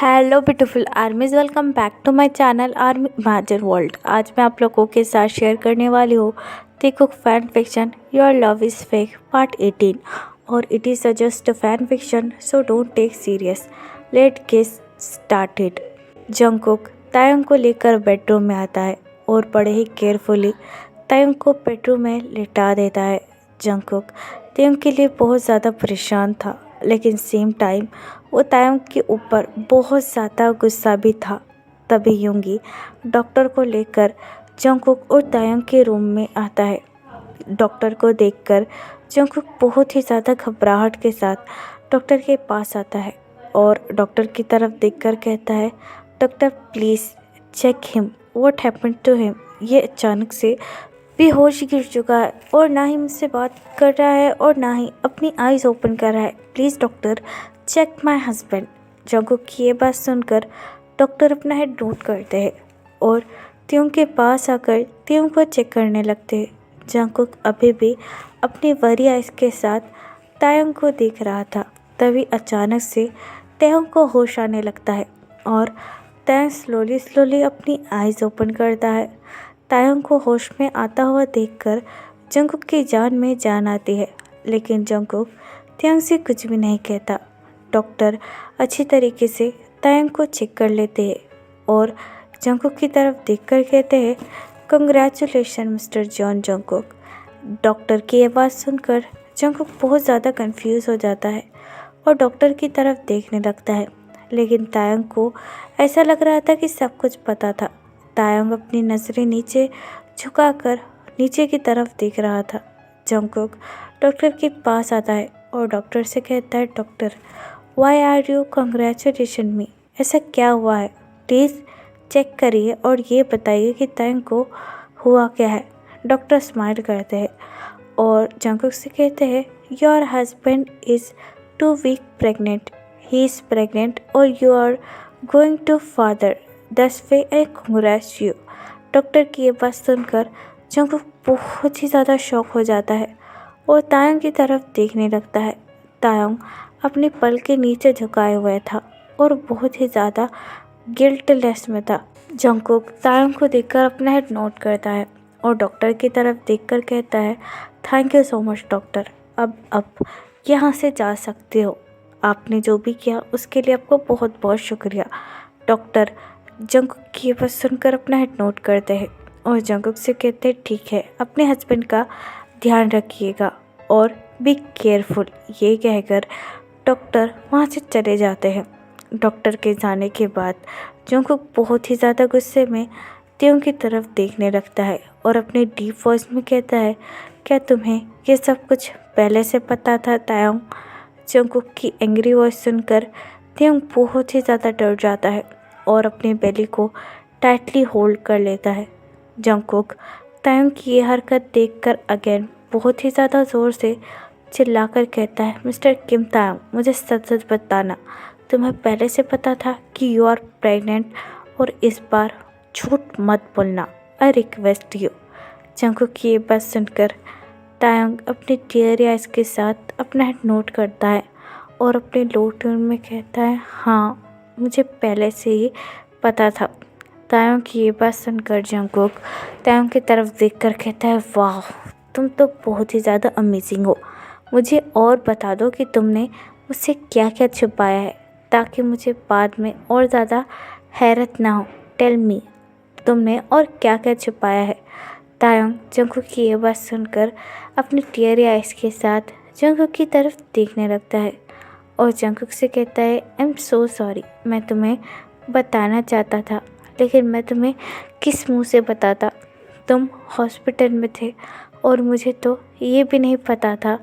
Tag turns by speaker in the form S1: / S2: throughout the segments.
S1: Hello beautiful armies, welcome back to my channel army imagine world. आज मैं आप लोगों के साथ शेयर करने वाली हूँ Taekook fan fiction your love is fake part 18। और it is just a fan fiction, so don't take serious. Let get started. Jungkook Taehyung को लेकर बेडरूम में आता है और बड़े ही केयरफुली तायंग को बेडरूम में लिटा देता है। जंगकुक तायंग के लिए बहुत ज़्यादा परेशान था, लेकिन सेम टाइम वो तायंग के ऊपर बहुत ज़्यादा गुस्सा भी था। तभी यूंगी डॉक्टर को लेकर जंगकुक और तायंग के रूम में आता है। डॉक्टर को देखकर जंगकुक बहुत ही ज़्यादा घबराहट के साथ डॉक्टर के पास आता है और डॉक्टर की तरफ देखकर कहता है, doctor please check him, what happened to him. ये अचानक से बेहोश गिर चुका है और ना ही मुझसे बात कर रहा है और ना ही अपनी आईज ओपन कर रहा है। Please doctor check my husband. Jungkook की ये बात सुनकर डॉक्टर अपना हेड नोट करते हैं और त्यों के पास आकर त्यों को चेक करने लगते हैं। जंगकुक अभी भी अपनी वरी आइज के साथ तायंग को देख रहा था। तभी अचानक से तायंग को होश आने लगता है और तायंग स्लोली अपनी आइज ओपन करता है। तायंग को होश में आता हुआ देखकर जंगकुक की जान में जान आती है, लेकिन जंगकुक तायंग से कुछ भी नहीं कहता। डॉक्टर अच्छी तरीके से तायंग को चेक कर लेते हैं और जंगकुक की तरफ देखकर कहते हैं, congratulation mister John Jungkook. Doctor की आवाज़ सुनकर जंगकुक बहुत ज़्यादा कंफ्यूज हो जाता है और डॉक्टर की तरफ देखने लगता है, लेकिन तायंग को ऐसा लग रहा था कि सब कुछ पता था। तायंग अपनी नज़रें नीचे झुकाकर नीचे की तरफ देख रहा था। जंगकुक डॉक्टर के पास आता है और डॉक्टर से कहता है, doctor why are you congratulation me, ऐसा क्या हुआ है, प्लीज़ चेक करिए और ये बताइए कि तायंग को हुआ क्या है। डॉक्टर स्माइल करते हैं और जंगकुक से कहते हैं, your husband is 2 week pregnant, he is pregnant और you are going to father, that's way I congrat you. Doctor की ये बात सुनकर जंगकुक बहुत ही ज़्यादा शॉक हो जाता है और तायंग की तरफ देखने लगता है। तायंग अपने पल के नीचे झुकाए हुए था और बहुत ही ज़्यादा गिल्टलेस में था। जंगकुक तायंग को देखकर अपना हेड नोट करता है और डॉक्टर की तरफ देखकर कहता है, thank you so much doctor, अब यहाँ से जा सकते हो। आपने जो भी किया उसके लिए आपको बहुत बहुत शुक्रिया। डॉक्टर जंगकुक की ये बात सुनकर अपना हेड नोट करते हैं और जंगकुक से कहते हैं, ठीक है, अपने हस्बैंड का ध्यान रखिएगा और बी केयरफुल। ये कहकर डॉक्टर वहाँ से चले जाते हैं। डॉक्टर के जाने के बाद जंगकुक बहुत ही ज़्यादा गुस्से में त्यों की तरफ देखने लगता है और अपने डीप वॉइस में कहता है, क्या तुम्हें ये सब कुछ पहले से पता था तायंग? जंगकुक की एंग्री वॉइस सुनकर त्यों बहुत ही ज़्यादा डर जाता है और अपनी बेली को टाइटली होल्ड कर लेता है। जंगकुक तायंग की ये हरकत देखकर अगेन बहुत ही ज़्यादा ज़ोर से चिल्लाकर कहता है, मिस्टर किम तायंग, मुझे सच सच बताना, तुम्हें पहले से पता था कि यू आर प्रेग्नेंट और इस बार झूठ मत बोलना, आई रिक्वेस्ट यू। जंगकुक की ये बात सुनकर तायंग अपनी टीयरी आइज के साथ अपना हेड नोट करता है और अपने लो टोन में कहता है, हाँ मुझे पहले से ही पता था। तायंग की ये बात सुनकर जंगकुक तायंग की तरफ देखकर कहता है, वाह तुम तो बहुत ही ज़्यादा अमेजिंग हो। मुझे और बता दो कि तुमने मुझसे क्या क्या छुपाया है, ताकि मुझे बाद में और ज़्यादा हैरत ना हो। टेल मी, तुमने और क्या क्या छुपाया है। तायंग जंगकुक की ये बात सुनकर अपनी टीयरी आइज के साथ जंगकुक की तरफ देखने लगता है और जंगकुक से कहता है, आई एम सो सॉरी, मैं तुम्हें बताना चाहता था, लेकिन मैं तुम्हें किस मुंह से बताता। तुम हॉस्पिटल में थे और मुझे तो ये भी नहीं पता था।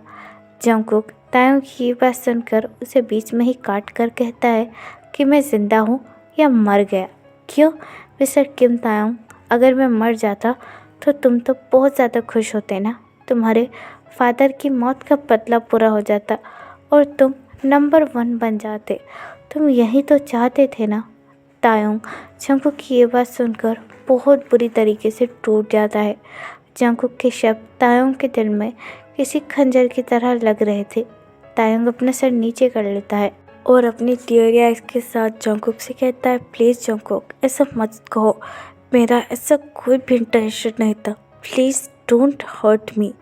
S1: जंगकुक तायंग की ये बात सुनकर उसे बीच में ही काट कर कहता है कि मैं ज़िंदा हूँ या मर गया। क्यों मिस्टर किम तायंग, अगर मैं मर जाता तो तुम तो बहुत ज़्यादा खुश होते ना, तुम्हारे फादर की मौत का बदला पूरा हो जाता और तुम नंबर 1 बन जाते। तुम यही तो चाहते थे ना। तायंग जंगकुक की ये बात सुनकर बहुत बुरी तरीके से टूट जाता है। जंगकुक के शब्द तायंग के दिल में किसी खंजर की तरह लग रहे थे। तायंग अपना सर नीचे कर लेता है और अपनी टीयर आइज के साथ जंगकुक से कहता है, प्लीज़ जंगकुक ऐसा मत कहो, मेरा ऐसा कोई भी इंटेंशन नहीं था, please don't hurt me.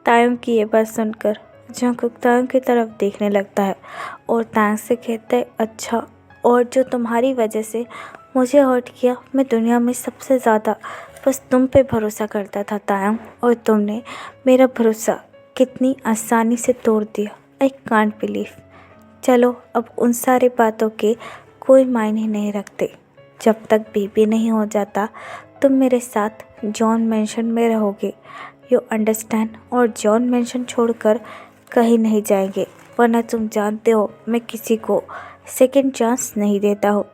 S1: Taehyung की ये बात सुनकर जंगकुक तायंग की तरफ देखने लगता है और तायंग से कहता है, अच्छा, और जो तुम्हारी वजह से मुझे हर्ट किया, मैं दुनिया में सबसे ज़्यादा बस तुम पे भरोसा करता था तायंग, और तुमने मेरा भरोसा कितनी आसानी से तोड़ दिया। I can't believe. चलो अब उन सारी बातों के कोई मायने नहीं रखते। जब तक बेबी नहीं हो जाता तुम मेरे साथ जॉन मैंशन में रहोगे, यू अंडरस्टैंड, और जॉन मैंशन छोड़कर कहीं नहीं जाएंगे, वरना तुम जानते हो मैं किसी को सेकंड चांस नहीं देता हूँ।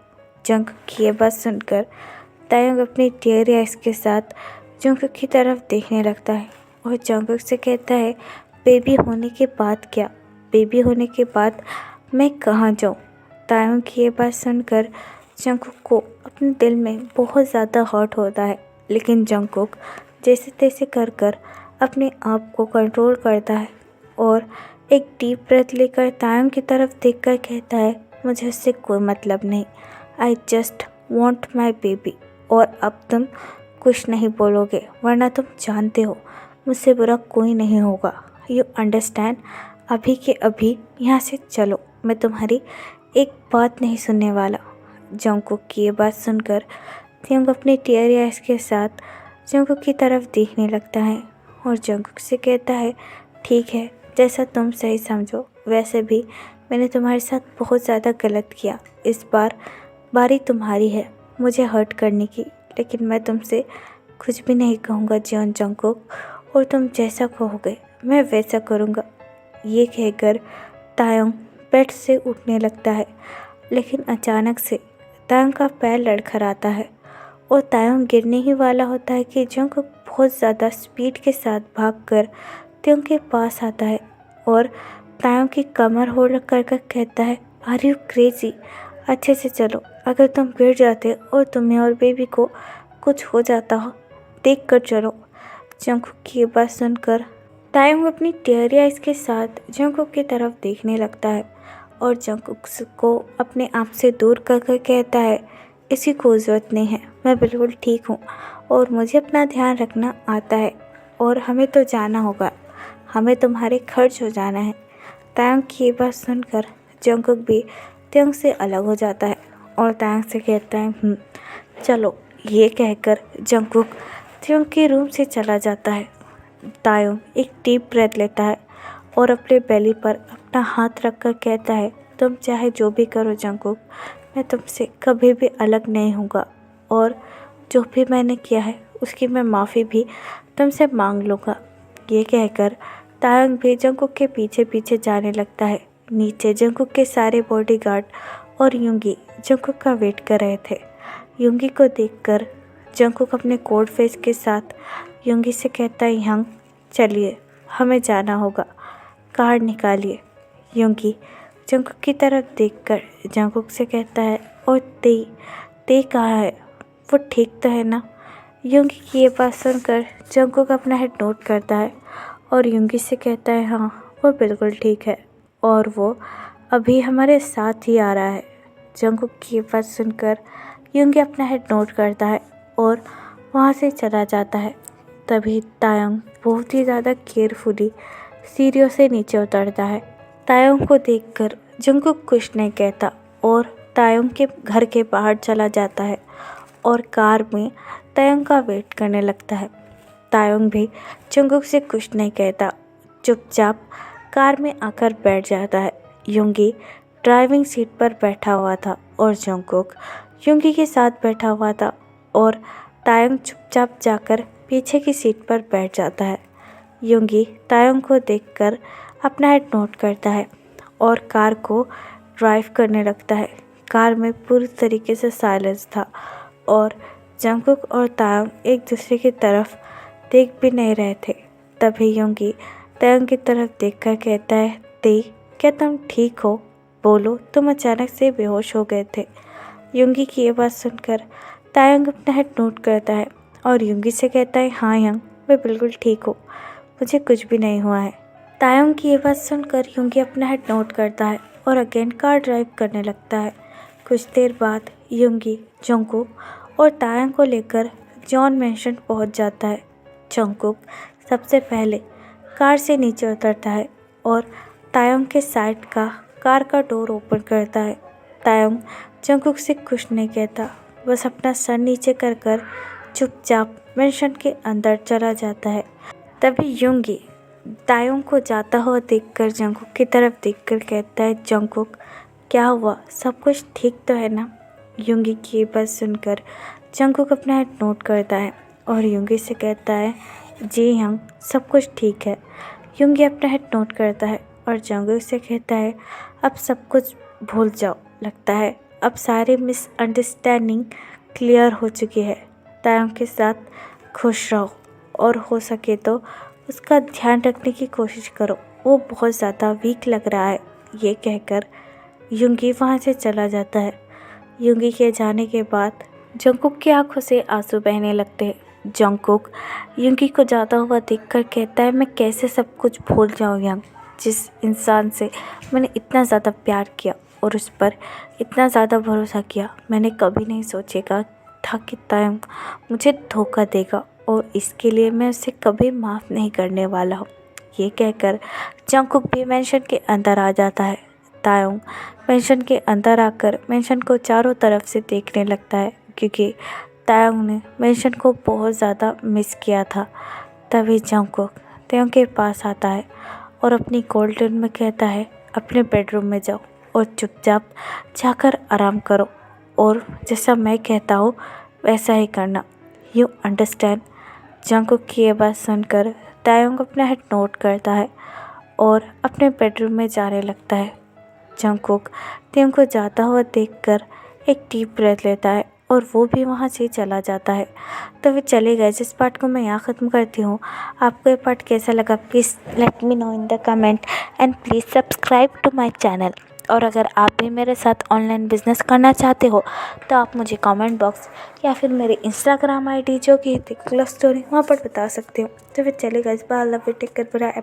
S1: जंगकुक की ये बात सुनकर तायंग अपनी टीयर आइज के साथ जंगकुक की तरफ देखने लगता है और जंगकुक से कहता है, बेबी होने के बाद क्या, बेबी होने के बाद मैं कहाँ जाऊँ। तायंग की ये बात सुनकर जंगकुक को अपने दिल में बहुत ज़्यादा हर्ट होता है, लेकिन जंगकुक जैसे तैसे कर कर अपने आप को कंट्रोल करता है और एक डीप ब्रेथ लेकर तायंग की तरफ देखकर कहता है, मुझे उससे कोई मतलब नहीं, I just want my baby. और अब तुम कुछ नहीं बोलोगे, वरना तुम जानते हो मुझसे बुरा कोई नहीं होगा, यू अंडरस्टैंड। अभी के अभी यहाँ से चलो, मैं तुम्हारी एक बात नहीं सुनने वाला। जंगकुक की ये बात सुनकर तायंग अपने टीयर आइज के साथ जंगकुक की तरफ देखने लगता है और जंगकुक से कहता है, ठीक है, जैसा तुम सही समझो, वैसे भी मैंने तुम्हारे साथ बहुत ज़्यादा गलत किया, इस बार बारी तुम्हारी है मुझे हर्ट करने की, लेकिन मैं तुमसे कुछ भी नहीं कहूँगा जॉन जंगकुक, और तुम जैसा कहोगे मैं वैसा करूँगा। ये कहकर तायंग बेड से उठने लगता है, लेकिन अचानक से तायंग का पैर लड़खड़ाता है और तायंग गिरने ही वाला होता है कि जंगकुक बहुत ज़्यादा स्पीड के साथ भागकर तायंग के पास आता है और तायंग की कमर होल्ड कर कहता है, आर यू क्रेजी, अच्छे से चलो, अगर तुम गिर जाते और तुम्हें और बेबी को कुछ हो जाता हो, देख कर चलो। जंगकुक की ये बात सुनकर तायंग अपनी टीयर आइज के साथ जंगकुक की तरफ देखने लगता है और जंगकुक को अपने आप से दूर कर कहता है, इसकी कोई ज़रूरत नहीं है, मैं बिल्कुल ठीक हूँ और मुझे अपना ध्यान रखना आता है, और हमें तो जाना होगा, हमें तुम्हारे खर्च हो जाना है। तायंग की ये बात सुनकर जंगकुक भी तायंग से अलग हो जाता है और तायंग से कहता है, चलो। ये कहकर जंगकुक तायंग के रूम से चला जाता है। तायंग एक डीप ब्रेथ लेता है और अपने बेली पर अपना हाथ रखकर कहता है, तुम चाहे जो भी करो जंगकुक, मैं तुमसे कभी भी अलग नहीं होऊंगा, और जो भी मैंने किया है उसकी मैं माफ़ी भी तुमसे मांग लूँगा। ये कहकर तायंग भी जंगकुक के पीछे पीछे जाने लगता है। नीचे जंगकुक के सारे बॉडीगार्ड और युंगी जंगकुक का वेट कर रहे थे। युंगी को देखकर जंगकुक अपने कोल्ड फेस के साथ युंगी से कहता है, यंग चलिए, हमें जाना होगा, कार निकालिए। युंगी जंगकुक की तरफ देखकर जंगकुक से कहता है, और ते कहाँ है, वो ठीक तो है ना। युंगी की ये बात सुनकर जंगकुक अपना हेड नोट करता है और युंगी से कहता है, हाँ वो बिल्कुल ठीक है और वो अभी हमारे साथ ही आ रहा है। जंगकुक की ये बात सुनकर युंगी अपना हेड नोट करता है और वहाँ से चला जाता है। तभी तायंग बहुत ही ज़्यादा केयरफुली सीढ़ियों से नीचे उतरता है। तायंग को देखकर जंगकुक कुछ नहीं कहता और तायंग के घर के बाहर चला जाता है और कार में तायंग का वेट करने लगता है। तायंग भी जंगकुक से कुछ नहीं कहता, चुपचाप कार में आकर बैठ जाता है। युंगी ड्राइविंग सीट पर बैठा हुआ था और जंगकुक युंगी के साथ बैठा हुआ था और तायंग चुपचाप जाकर पीछे की सीट पर बैठ जाता है। युंगी तायंग को देखकर अपना हेड नोट करता है और कार को ड्राइव करने लगता है। कार में पूरी तरीके से साइलेंस था और जंगकुक और तायंग एक दूसरे की तरफ देख भी नहीं रहे थे। तभी युंगी तायंग की तरफ देखकर कहता है, क्या तुम ठीक हो? बोलो, तुम अचानक से बेहोश हो गए थे। युंगी की ये बात सुनकर तायंग अपना हेड नोट करता है और युंगी से कहता है, हाँ यंग, मैं बिल्कुल ठीक हूँ, मुझे कुछ भी नहीं हुआ है। तायंग की ये बात सुनकर युंगी अपना हेड नोट करता है और अगेन कार ड्राइव करने लगता है। कुछ देर बाद युंगी, जंगकुक और तायंग को लेकर जॉन मैंशन पहुंच जाता है। जंगकुक सबसे पहले कार से नीचे उतरता है और तायंग के साइड का कार का डोर ओपन करता है। तायंग जंगकुक से कुछ नहीं कहता, बस अपना सर नीचे कर कर चुपचाप मैंशन के अंदर चला जाता है। तभी युंगी तायंग को जाता हुआ देखकर जंगकुक की तरफ देखकर कहता है, जंगकुक क्या हुआ, सब कुछ ठीक तो है ना? युंगी की ये बात सुनकर जंगकुक अपना हेड नोट करता है और युंगी से कहता है, जी यंग, सब कुछ ठीक है। युंगी अपना हेड नोट करता है और जंगकुक से कहता है, अब सब कुछ भूल जाओ, लगता है अब सारी मिसअंडरस्टैंडिंग क्लियर हो चुकी है। तायंग के साथ खुश रहो और हो सके तो उसका ध्यान रखने की कोशिश करो, वो बहुत ज़्यादा वीक लग रहा है। ये कहकर युंगी वहाँ से चला जाता है। युंगी के जाने के बाद जंगकुक की आंखों से आंसू बहने लगते हैं। जंगकुक युंगी को जाता हुआ देखकर कहता है, मैं कैसे सब कुछ भूल जाऊँ यंग, जिस इंसान से मैंने इतना ज़्यादा प्यार किया और उस पर इतना ज़्यादा भरोसा किया, मैंने कभी नहीं सोचेगा था कि तायंग मुझे धोखा देगा और इसके लिए मैं उसे कभी माफ़ नहीं करने वाला हूँ। ये कहकर जंगकुक भी मैंशन के अंदर आ जाता है। तायंग मैंशन के अंदर आकर मैंशन को चारों तरफ से देखने लगता है क्योंकि तायंग ने मैंशन को बहुत ज़्यादा मिस किया था। तभी जंगकुक तायंग के पास आता है और अपनी गोल्डन में कहता है, अपने बेडरूम में जाओ और चुपचाप जाकर आराम करो और जैसा मैं कहता हूँ वैसा ही करना, यू अंडरस्टैंड। जंगकुक की ये बात सुनकर तायंग अपना हेड नोट करता है और अपने बेडरूम में जाने लगता है। जंगकुक तायंग को जाता हुआ देखकर एक डीप ब्रेथ लेता है और वो भी वहाँ से चला जाता है। तो वे चले गए। जिस पार्ट को मैं यहाँ ख़त्म करती हूँ, आपको ये पार्ट कैसा लगा please let me know in the comment and please subscribe to my channel. और अगर आप भी मेरे साथ ऑनलाइन बिजनेस करना चाहते हो तो आप मुझे कमेंट बॉक्स या फिर मेरे इंस्टाग्राम आईडी जो कि लव स्टोरी वहाँ पर बता सकते हो। तो फिर चले गए, bye, love you, take care, bye.